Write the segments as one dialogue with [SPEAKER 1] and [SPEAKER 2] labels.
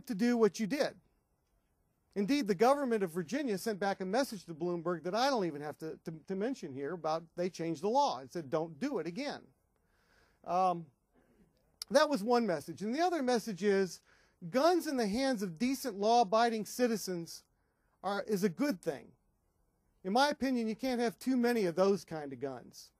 [SPEAKER 1] to do what you did. Indeed, the government of Virginia sent back a message to Bloomberg that I don't even have to mention here about they changed the law and said don't do it again. That was one message. And the other message is guns in the hands of decent law-abiding citizens is a good thing. In my opinion, you can't have too many of those kind of guns.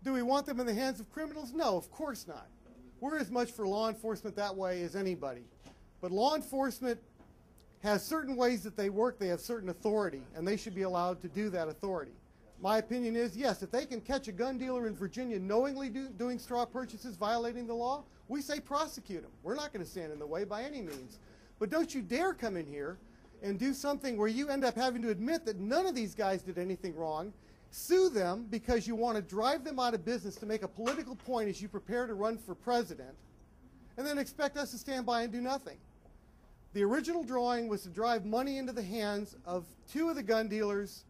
[SPEAKER 1] Do we want them in the hands of criminals? No, of course not. We're as much for law enforcement that way as anybody. But law enforcement has certain ways that they work. They have certain authority, and they should be allowed to do that authority. My opinion is, yes, if they can catch a gun dealer in Virginia knowingly doing straw purchases, violating the law, we say prosecute them. We're not going to stand in the way by any means. But don't you dare come in here and do something where you end up having to admit that none of these guys did anything wrong, sue them because you want to drive them out of business to make a political point as you prepare to run for president, and then expect us to stand by and do nothing. The original drawing was to drive money into the hands of two of the gun dealers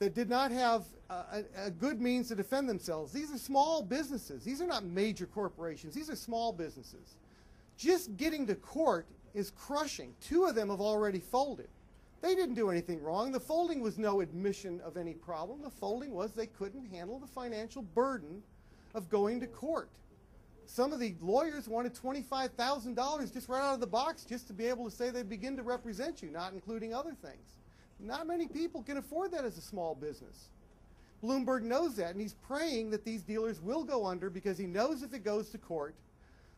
[SPEAKER 1] that did not have a good means to defend themselves. These are small businesses. These are not major corporations. These are small businesses. Just getting to court is crushing. Two of them have already folded. They didn't do anything wrong. The folding was no admission of any problem. The folding was they couldn't handle the financial burden of going to court. Some of the lawyers wanted $25,000 just right out of the box just to be able to say they begin to represent you, not including other things. Not many people can afford that as a small business. Bloomberg knows that, and he's praying that these dealers will go under because he knows if it goes to court,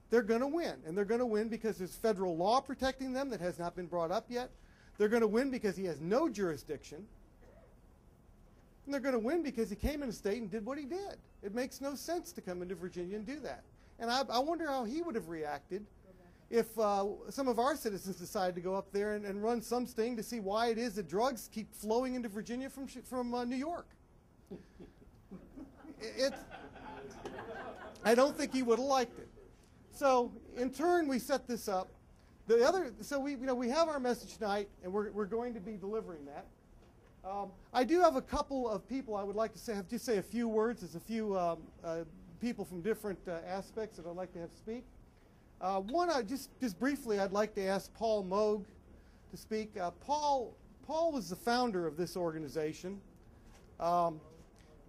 [SPEAKER 1] they're going to win. And they're going to win because there's federal law protecting them that has not been brought up yet. They're going to win because he has no jurisdiction. And they're going to win because he came in a state and did what he did. It makes no sense to come into Virginia and do that. And I wonder how he would have reacted if some of our citizens decided to go up there and run some sting to see why it is that drugs keep flowing into Virginia from New York. I don't think he would have liked it. So in turn, we set this up. So we have our message tonight, and we're going to be delivering that. I do have a couple of people I would like to say a few words. There's a few people from different aspects that I'd like to have speak. One, just briefly, I'd like to ask Paul Moog to speak. Paul was the founder of this organization. I'm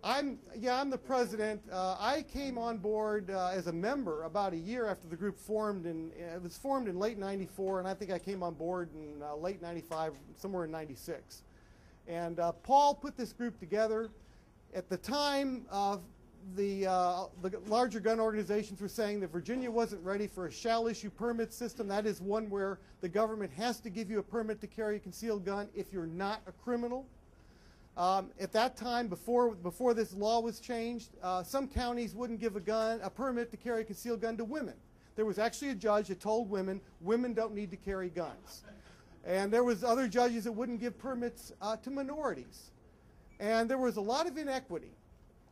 [SPEAKER 1] the president. I came on board as a member about a year after the group formed, and it was formed in late '94, and I think I came on board in late '95, somewhere in '96. And Paul put this group together. At the time, the larger gun organizations were saying that Virginia wasn't ready for a shall-issue permit system. That is one where the government has to give you a permit to carry a concealed gun if you're not a criminal. At that time, before this law was changed, some counties wouldn't give a permit to carry a concealed gun to women. There was actually a judge that told women don't need to carry guns. And there was other judges that wouldn't give permits to minorities. And there was a lot of inequity.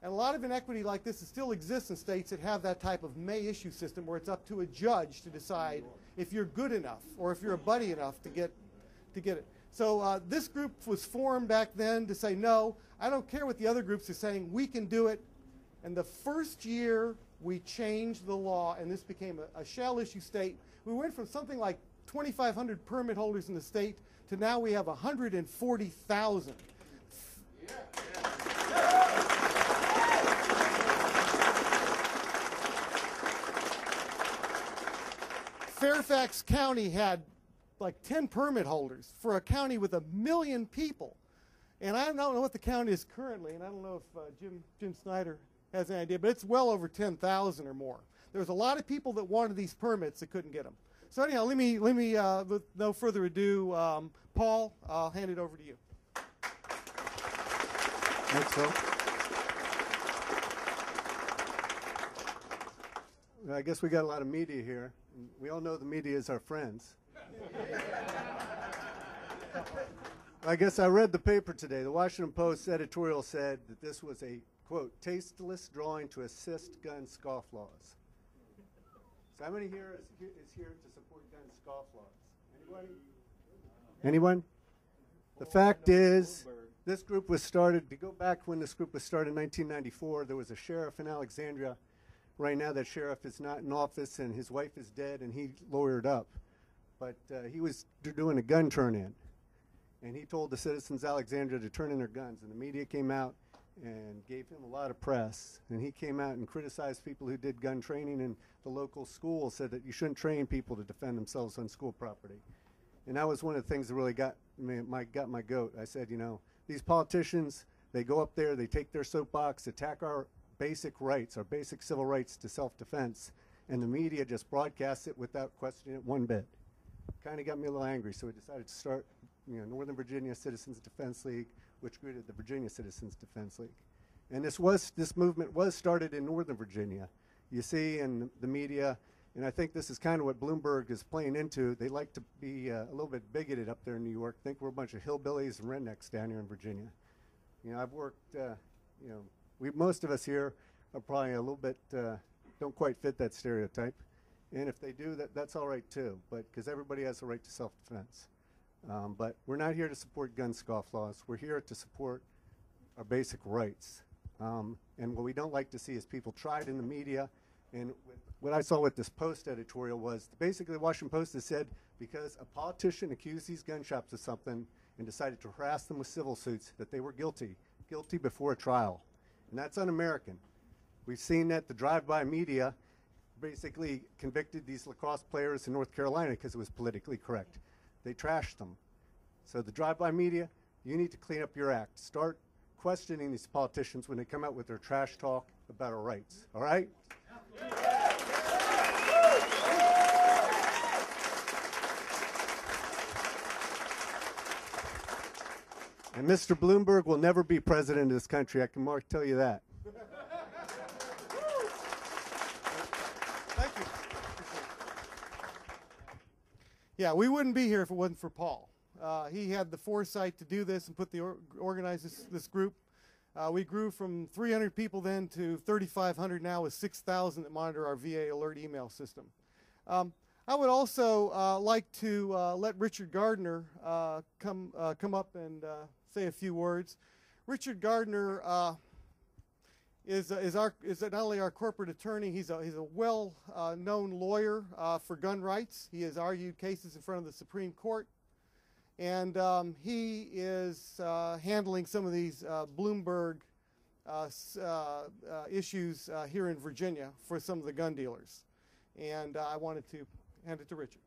[SPEAKER 1] And a lot of inequity like this still exists in states that have that type of may issue system where it's up to a judge to decide if you're good enough or if you're a buddy enough to get it. So this group was formed back then to say, no, I don't care what the other groups are saying, we can do it. And the first year we changed the law and this became a shall issue state. We went from something like 2,500 permit holders in the state to now we have 140,000. Fairfax County had like 10 permit holders for a county with 1 million people. And I don't know what the count is currently, and I don't know if Jim Snyder has any idea, but it's well over 10,000 or more. There was a lot of people that wanted these permits that couldn't get them. So anyhow, let me with no further ado, Paul, I'll hand it over to you.
[SPEAKER 2] Thanks, Phil. I guess we got a lot of media here. We all know the media is our friends. I guess I read the paper today. The Washington Post editorial said that this was a, quote, tasteless drawing to assist gun scofflaws. So how many here is here to support gun scofflaws? Anybody? Anyone? The fact is, this group was started, to go back when this group was started in 1994, there was a sheriff in Alexandria. Right now that sheriff is not in office and his wife is dead and he lawyered up. But he was doing a gun turn-in. And he told the citizens of Alexandria to turn in their guns. And the media came out and gave him a lot of press. And he came out and criticized people who did gun training, and the local school said that you shouldn't train people to defend themselves on school property. And that was one of the things that really got my goat. I said, you know, these politicians, they go up there, they take their soapbox, attack our basic rights, our basic civil rights to self-defense, and the media just broadcasts it without questioning it one bit. Kind of got me a little angry, so we decided to start, you know, Northern Virginia Citizens Defense League, which grew to the Virginia Citizens Defense League. And this movement was started in Northern Virginia. You see in the media, and I think this is kind of what Bloomberg is playing into. They like to be a little bit bigoted up there in New York, think we're a bunch of hillbillies and rednecks down here in Virginia. You know, I've worked, you know, most of us here are probably a little bit, don't quite fit that stereotype. And if they do, that's all right too, but because everybody has a right to self-defense. But we're not here to support gun scofflaws. We're here to support our basic rights. And what we don't like to see is people tried in the media. And what I saw with this Post editorial was basically the Washington Post has said because a politician accused these gun shops of something and decided to harass them with civil suits, that they were guilty before a trial. And that's un-American. We've seen that the drive-by media basically convicted these lacrosse players in North Carolina because it was politically correct. They trashed them. So the drive-by media, you need to clean up your act. Start questioning these politicians when they come out with their trash talk about our rights, all right? And Mr. Bloomberg will never be president of this country, I can tell you that.
[SPEAKER 1] Thank you. Yeah, we wouldn't be here if it wasn't for Paul. He had the foresight to do this and organize this group. We grew from 300 people then to 3,500 now, with 6,000 that monitor our VA alert email system. I would also like to let Richard Gardner come up and say a few words. Richard Gardner is not only our corporate attorney, he's a well-known lawyer for gun rights. He has argued cases in front of the Supreme Court, and he is handling some of these Bloomberg issues here in Virginia for some of the gun dealers. And I wanted to hand it to Richard.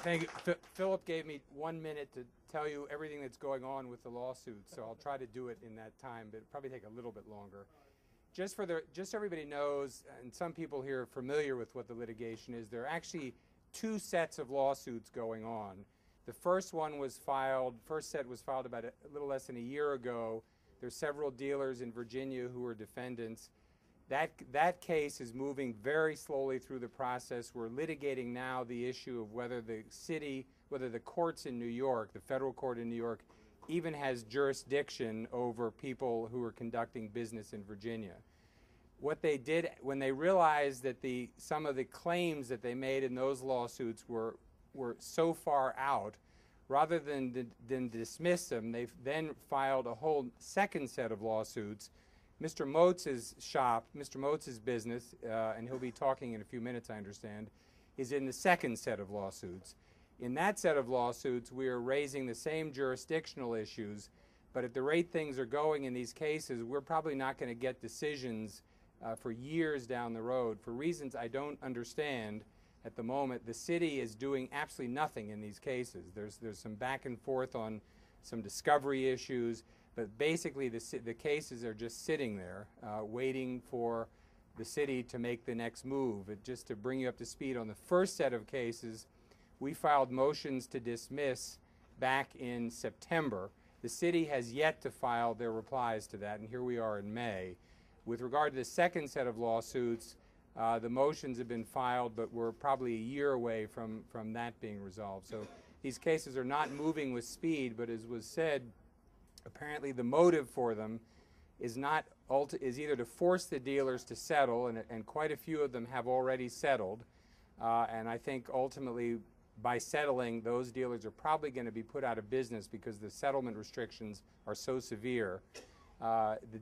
[SPEAKER 3] Thank you. Thank you. Philip gave me 1 minute to tell you everything that's going on with the lawsuit, so I'll try to do it in that time, but it'll probably take a little bit longer. Just so everybody knows, and some people here are familiar with what the litigation is, there are actually two sets of lawsuits going on. The first set was filed about a little less than a year ago. There's several dealers in Virginia who are defendants. That case is moving very slowly through the process. We're litigating now the issue of whether the courts in New York, the federal court in New York, even has jurisdiction over people who are conducting business in Virginia. What they did when they realized that some of the claims that they made in those lawsuits were so far out, rather than dismiss them, they then filed a whole second set of lawsuits. Mr. Motz's shop, Mr. Motz's business, and he'll be talking in a few minutes, I understand, is in the second set of lawsuits. In that set of lawsuits, we are raising the same jurisdictional issues, but at the rate things are going in these cases, we're probably not going to get decisions for years down the road. For reasons I don't understand at the moment, the city is doing absolutely nothing in these cases. There's some back and forth on some discovery issues, but basically the cases are just sitting there waiting for the city to make the next move. Just to bring you up to speed on the first set of cases, we filed motions to dismiss back in September. The city has yet to file their replies to that, and here we are in May. With regard to the second set of lawsuits, the motions have been filed, but we're probably a year away from that being resolved. So these cases are not moving with speed, but as was said, apparently the motive for them is not is either to force the dealers to settle, and quite a few of them have already settled, and I think ultimately by settling, those dealers are probably going to be put out of business because the settlement restrictions are so severe. The